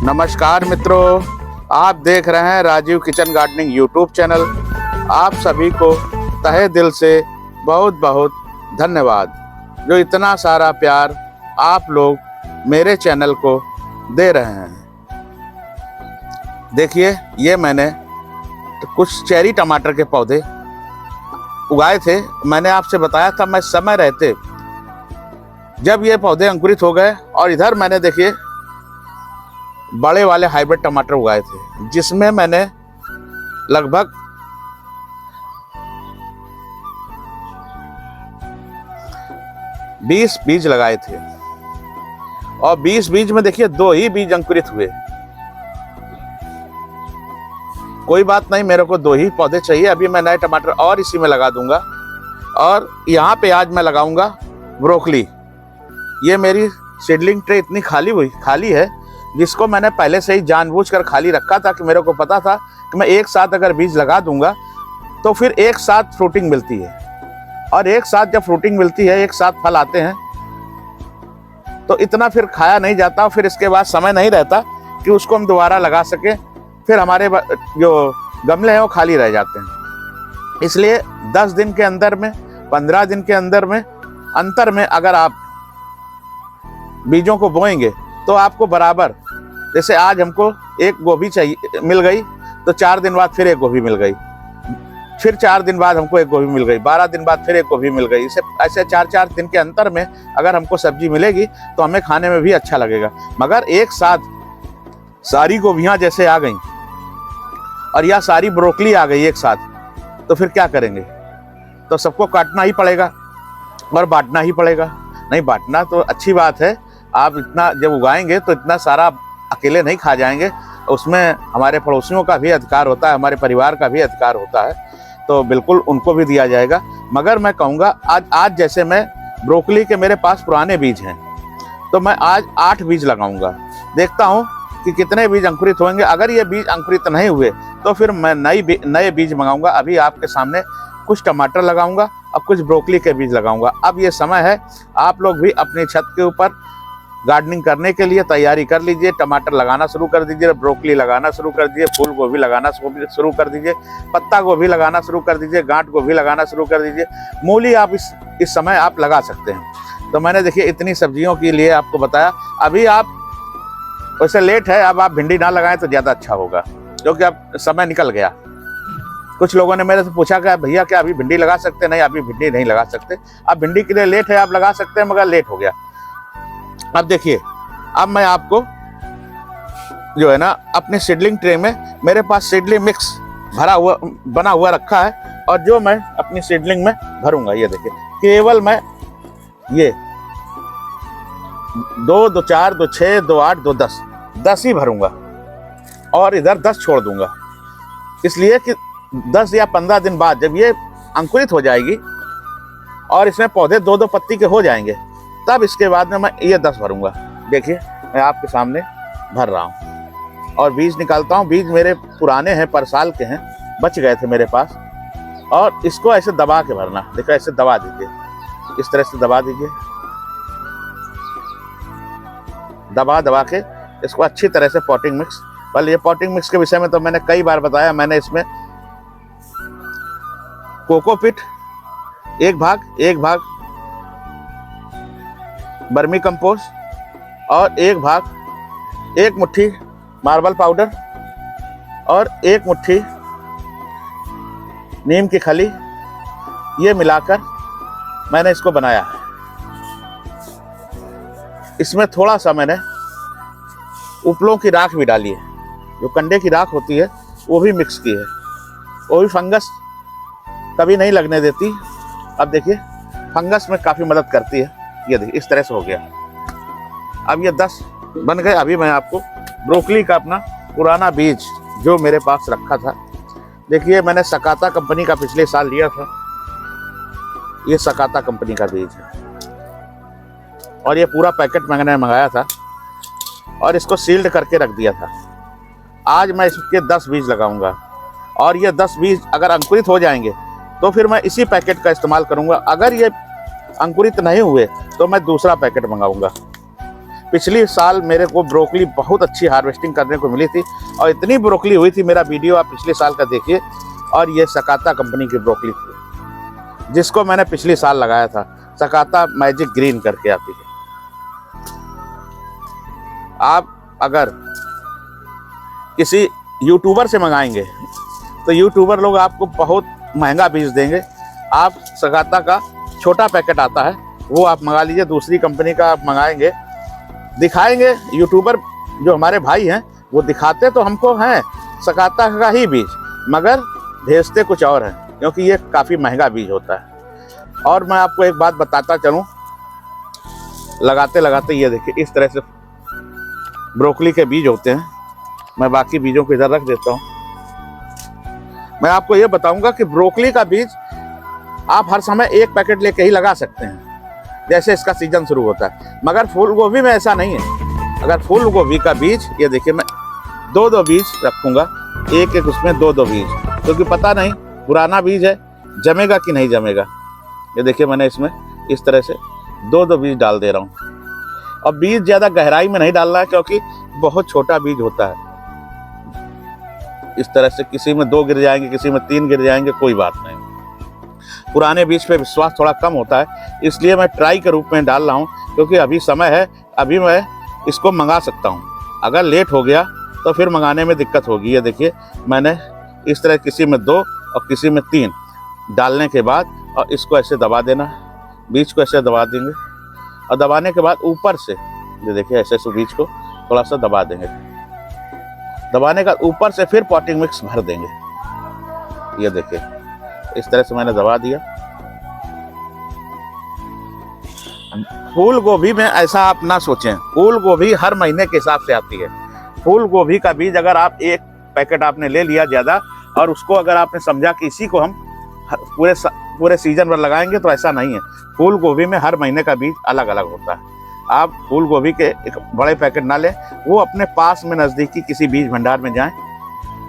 नमस्कार मित्रों, आप देख रहे हैं Rajiv kitchen gardening YouTube channel. आप सभी को तहे दिल से बहुत बहुत धन्यवाद जो इतना सारा प्यार आप लोग मेरे चैनल को दे रहे हैं। देखिए, ये मैंने कुछ चेरी टमाटर के पौधे उगाए थे। मैंने आपसे बताया था मैं समय रहते जब ये पौधे अंकुरित हो गए, और इधर मैंने देखिए बड़े वाले हाइब्रिड टमाटर उगाए थे, जिसमें मैंने लगभग 20 बीज लगाए थे, और 20 बीज में देखिए 2 ही बीज अंकुरित हुए। कोई बात नहीं, मेरे को 2 ही पौधे चाहिए। अभी मैं नए टमाटर और इसी में लगा दूंगा। और यहाँ पे आज मैं लगाऊंगा ब्रोकली। ये मेरी सीडलिंग ट्रे इतनी खाली है, जिसको मैंने पहले से ही जानबूझकर खाली रखा था कि मेरे को पता था कि मैं एक साथ अगर बीज लगा दूंगा तो फिर एक साथ फ्रूटिंग मिलती है, और एक साथ जब फ्रूटिंग मिलती है, एक साथ फल आते हैं, तो इतना फिर खाया नहीं जाता। फिर इसके बाद समय नहीं रहता कि उसको हम दोबारा लगा सकें। फिर हमारे जो गमले हैं वो खाली रह जाते हैं। इसलिए 10 दिन के अंदर में, 15 दिन के अंतर में अगर आप बीजों को बोएंगे तो आपको बराबर, जैसे आज हमको एक गोभी चाहिए मिल गई, तो 4 दिन बाद फिर एक गोभी मिल गई, फिर 4 दिन बाद हमको एक गोभी मिल गई, 12 दिन बाद फिर एक गोभी मिल गई। इसे ऐसे 4-4 दिन के अंतर में अगर हमको सब्जी मिलेगी तो हमें खाने में भी अच्छा लगेगा। मगर एक साथ सारी गोभियां जैसे आ गई और या सारी ब्रोकली आ गई एक साथ, तो फिर क्या करेंगे? तो सबको काटना ही पड़ेगा और बांटना ही पड़ेगा। नहीं, बांटना तो अच्छी बात है। आप इतना जब उगाएंगे तो इतना सारा अकेले नहीं खा जाएंगे, उसमें हमारे पड़ोसियों का भी अधिकार होता है, हमारे परिवार का भी अधिकार होता है, तो बिल्कुल उनको भी दिया जाएगा। मगर मैं कहूँगा आज जैसे मैं ब्रोकली के मेरे पास पुराने बीज हैं, तो मैं आज 8 बीज लगाऊंगा। देखता हूँ कि कितने बीज अंकुरित होंगे। अगर ये बीज अंकुरित नहीं हुए तो फिर मैं नए बीज मंगाऊंगा। अभी आपके सामने कुछ टमाटर लगाऊंगा और कुछ ब्रोकली के बीज लगाऊंगा। अब ये समय है, आप लोग भी अपनी छत के ऊपर गार्डनिंग करने के लिए तैयारी कर लीजिए। टमाटर लगाना शुरू कर दीजिए, ब्रोकली लगाना शुरू कर दीजिए, फूल गोभी लगाना शुरू कर दीजिए, पत्ता गोभी लगाना शुरू कर दीजिए, गांठ गोभी लगाना शुरू कर दीजिए। मूली आप इस समय आप लगा सकते हैं। तो मैंने देखिए इतनी सब्जियों के लिए आपको बताया। अभी आप वैसे लेट है, अब आप भिंडी ना लगाएं तो ज़्यादा अच्छा होगा, क्योंकि अब समय निकल गया। कुछ लोगों ने मेरे से पूछा कि भैया क्या अभी भिंडी लगा सकते? नहीं, अभी भिंडी नहीं लगा सकते। अब भिंडी के लिए लेट है, आप लगा सकते हैं, मगर लेट हो गया। अब देखिए, अब मैं आपको जो है ना, अपने सीडलिंग ट्रे में मेरे पास सीडलिंग मिक्स बना हुआ रखा है, और जो मैं अपनी सीडलिंग में भरूंगा, ये देखिए, केवल मैं ये 2, 2, 4, 2, 6, 2, 8, 2, 10 ही भरूंगा, और इधर 10 छोड़ दूंगा। इसलिए कि 10 या 15 दिन बाद जब ये अंकुरित हो जाएगी और इसमें पौधे 2-2 पत्ती के हो जाएंगे, तब इसके बाद में मैं ये 10 भरूंगा। देखिए, मैं आपके सामने भर रहा हूँ और बीज निकालता हूँ। बीज मेरे पुराने हैं, पर साल के हैं, बच गए थे मेरे पास। और इसको ऐसे दबा के भरना। देखो, ऐसे दबा दीजिए, इस तरह से दबा दीजिए, दबा के इसको अच्छी तरह से पॉटिंग मिक्स। पहले ये पॉटिंग मिक्स के विषय में तो मैंने कई बार बताया। मैंने इसमें कोकोपीट एक भाग बर्मी कंपोस्ट, और एक मुट्ठी मार्बल पाउडर, और 1 मुट्ठी नीम की खली, ये मिलाकर मैंने इसको बनाया है। इसमें थोड़ा सा मैंने उपलों की राख भी डाली है, जो कंडे की राख होती है वो भी मिक्स की है। वो भी फंगस कभी नहीं लगने देती। अब देखिए, फंगस में काफ़ी मदद करती है। ये देखिए, इस तरह से हो गया। अब ये 10 बन गए। अभी मैं आपको ब्रोकली का अपना पुराना बीज जो मेरे पास रखा था, देखिए, मैंने सकाता कंपनी का पिछले साल लिया था। ये सकाता कंपनी का बीज है, और ये पूरा पैकेट मैंने मंगाया था और इसको सील्ड करके रख दिया था। आज मैं इसके 10 बीज लगाऊंगा, और ये 10 बीज अगर अंकुरित हो जाएंगे तो फिर मैं इसी पैकेट का इस्तेमाल करूंगा। अगर ये अंकुरित नहीं हुए तो मैं दूसरा पैकेट मंगाऊंगा। पिछली साल मेरे को ब्रोकली बहुत अच्छी हार्वेस्टिंग करने को मिली थी और इतनी ब्रोकली हुई थी, मेरा वीडियो आप पिछले साल का देखिए। और ये सकाता कंपनी की ब्रोकली थी जिसको मैंने पिछले साल लगाया था, सकाता मैजिक ग्रीन करके आती है। आप अगर किसी यूट्यूबर से मंगाएंगे तो यूट्यूबर लोग आपको बहुत महंगा बीज देंगे। आप सकाता का छोटा पैकेट आता है वो आप मंगा लीजिए, दूसरी कंपनी का आप मंगाएंगे, दिखाएंगे यूट्यूबर जो हमारे भाई हैं वो दिखाते तो हमको हैं सकाता का ही बीज, मगर भेजते कुछ और हैं, क्योंकि ये काफ़ी महंगा बीज होता है। और मैं आपको एक बात बताता चलूँ, लगाते लगाते ये देखिए इस तरह से ब्रोकली के बीज होते हैं। मैं बाकी बीजों को इधर रख देता हूँ। मैं आपको ये बताऊंगा कि ब्रोकली का बीज आप हर समय एक पैकेट लेके ही लगा सकते हैं जैसे इसका सीजन शुरू होता है, मगर फूल गोभी में ऐसा नहीं है। अगर फूल गोभी का बीज, ये देखिए मैं दो दो बीज रखूंगा, एक एक उसमें दो दो बीज, क्योंकि पता नहीं पुराना बीज है जमेगा कि नहीं जमेगा। ये देखिए मैंने इसमें इस तरह से दो दो बीज डाल दे रहा हूँ। और बीज ज़्यादा गहराई में नहीं डालना है क्योंकि बहुत छोटा बीज होता है। इस तरह से किसी में 2 गिर जाएंगे, किसी में 3 गिर जाएंगे, कोई बात नहीं। पुराने बीज पे विश्वास थोड़ा कम होता है, इसलिए मैं ट्राई के रूप में डाल रहा हूँ, क्योंकि अभी समय है, अभी मैं इसको मंगा सकता हूँ। अगर लेट हो गया तो फिर मंगाने में दिक्कत होगी। ये देखिए मैंने इस तरह किसी में 2 और किसी में 3 डालने के बाद, और इसको ऐसे दबा देना, बीज को ऐसे दबा देंगे, और दबाने के बाद ऊपर से ये देखिए ऐसे ऐसे बीज को थोड़ा सा दबा देंगे। दबाने का ऊपर से फिर पॉटिंग मिक्स भर देंगे। ये देखिए इस तरह से मैंने दबा दिया। फूल गोभी में ऐसा आप ना सोचें, फूल गोभी हर महीने के हिसाब से आती है। फूल गोभी का बीज अगर आप एक पैकेट आपने ले लिया ज़्यादा, और उसको अगर आपने समझा कि इसी को हम पूरे सीजन भर लगाएंगे, तो ऐसा नहीं है। फूल गोभी में हर महीने का बीज अलग अलग होता है। आप फूल गोभी के एक बड़े पैकेट ना लें, वो अपने पास में नज़दीकी किसी बीज भंडार में जाएं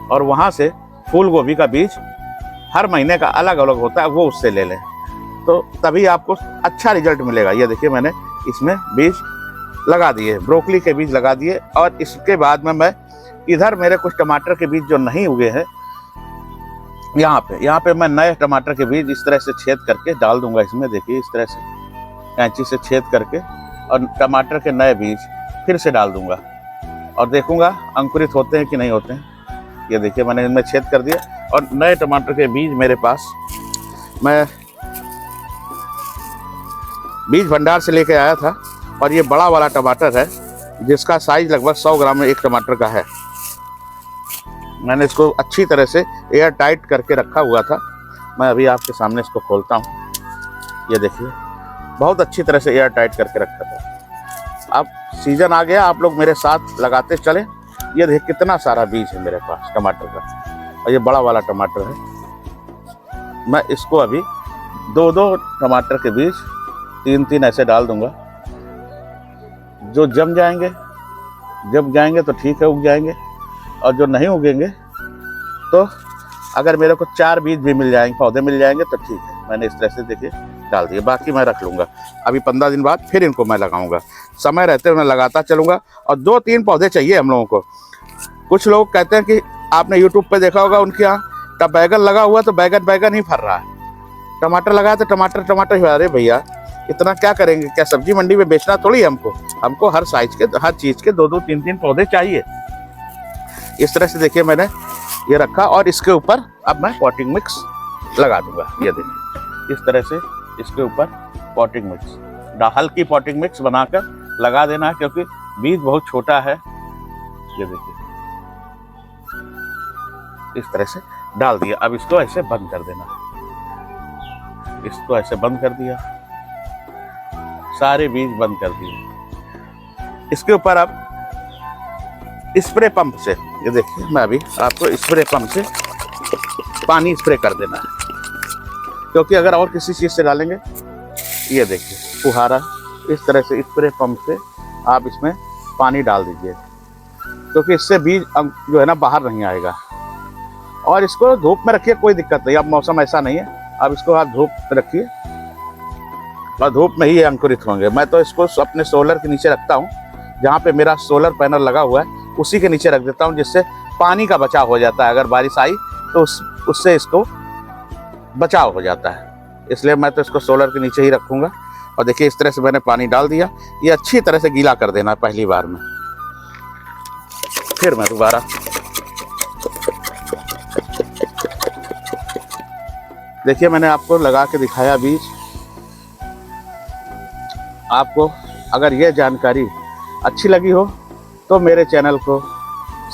और वहाँ से फूल गोभी का बीज हर महीने का अलग अलग होता है, वो उससे ले लें, तो तभी आपको अच्छा रिजल्ट मिलेगा। ये देखिए मैंने इसमें बीज लगा दिए, ब्रोकली के बीज लगा दिए। और इसके बाद में मैं इधर मेरे कुछ टमाटर के बीज जो नहीं उगे हैं, यहाँ पे मैं नए टमाटर के बीज इस तरह से छेद करके डाल दूंगा इसमें। देखिए इस तरह से कैंची से छेद करके, और टमाटर के नए बीज फिर से डाल दूंगा और देखूंगा अंकुरित होते हैं कि नहीं होते हैं। ये देखिए मैंने इनमें छेद कर दिया, और नए टमाटर के बीज मेरे पास मैं बीज भंडार से लेके आया था। और ये बड़ा वाला टमाटर है जिसका साइज लगभग 100 ग्राम में एक टमाटर का है। मैंने इसको अच्छी तरह से एयर टाइट करके रखा हुआ था। मैं अभी आपके सामने इसको खोलता हूँ। ये देखिए बहुत अच्छी तरह से एयर टाइट करके रखा था। अब सीजन आ गया, आप लोग मेरे साथ लगाते चलें। ये देखिए कितना सारा बीज है मेरे पास टमाटर का, और ये बड़ा वाला टमाटर है। मैं इसको अभी 2-2 टमाटर के बीज 3-3 ऐसे डाल दूंगा। जो जम जाएंगे तो ठीक है, उग जाएंगे, और जो नहीं उगेंगे तो अगर मेरे को 4 बीज भी मिल जाएंगे, पौधे मिल जाएंगे तो ठीक है। मैंने इस तरह से देखिए डाल दिए, बाकी मैं रख लूँगा। अभी 15 दिन बाद फिर इनको मैं लगाऊंगा। समय रहते हुए मैं लगाता चलूँगा। और 2-3 पौधे चाहिए हम लोगों को। कुछ लोग कहते हैं कि आपने यूट्यूब पे देखा होगा उनके यहाँ तब बैगन लगा हुआ तो बैगन ही फर रहा है, टमाटर लगाया तो टमाटर ही। अरे भैया इतना क्या करेंगे, क्या सब्जी मंडी में बेचना थोड़ी है हमको हर साइज के, हर चीज़ के 2-2 3-3 पौधे चाहिए। इस तरह से देखिए मैंने ये रखा, और इसके ऊपर अब मैं पॉटिंग मिक्स लगा दूंगा। ये देखिए इस तरह से इसके ऊपर पॉटिंग मिक्स, हल्की पॉटिंग मिक्स बनाकर लगा देना है, क्योंकि बीज बहुत छोटा है। ये देखिए इस तरह से डाल दिया। अब इसको ऐसे बंद कर देना, इसको ऐसे बंद कर दिया, सारे बीज बंद कर दिए। इसके ऊपर अब स्प्रे पंप से, ये देखिए मैं अभी आपको स्प्रे पंप से पानी स्प्रे कर देना है, क्योंकि अगर और किसी चीज़ से डालेंगे, ये देखिए फुहारा, इस तरह से स्प्रे पंप से आप इसमें पानी डाल दीजिए, क्योंकि इससे बीज जो है ना बाहर नहीं आएगा। और इसको धूप में रखिए, कोई दिक्कत नहीं। अब मौसम ऐसा नहीं है, अब इसको आप धूप में रखिए और धूप में ही अंकुरित होंगे। मैं तो इसको अपने सोलर के नीचे रखता हूँ, जहाँ पे मेरा सोलर पैनल लगा हुआ है उसी के नीचे रख देता हूँ, जिससे पानी का बचाव हो जाता है। अगर बारिश आई तो उससे इसको बचाव हो जाता है, इसलिए मैं तो इसको सोलर के नीचे ही रखूँगा। और देखिए इस तरह से मैंने पानी डाल दिया। ये अच्छी तरह से गीला कर देना पहली बार में, फिर मैं दोबारा देखिए मैंने आपको लगा के दिखाया बीज। आपको अगर ये जानकारी अच्छी लगी हो तो मेरे चैनल को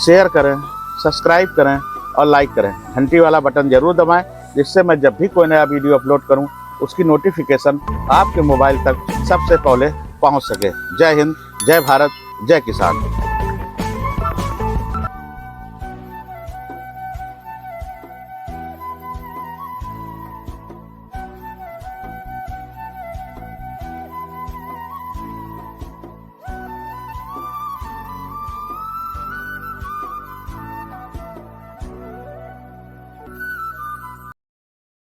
शेयर करें, सब्सक्राइब करें और लाइक करें। घंटी वाला बटन ज़रूर दबाएं, जिससे मैं जब भी कोई नया वीडियो अपलोड करूं उसकी नोटिफिकेशन आपके मोबाइल तक सबसे पहले पहुंच सके। जय हिंद, जय भारत, जय किसान।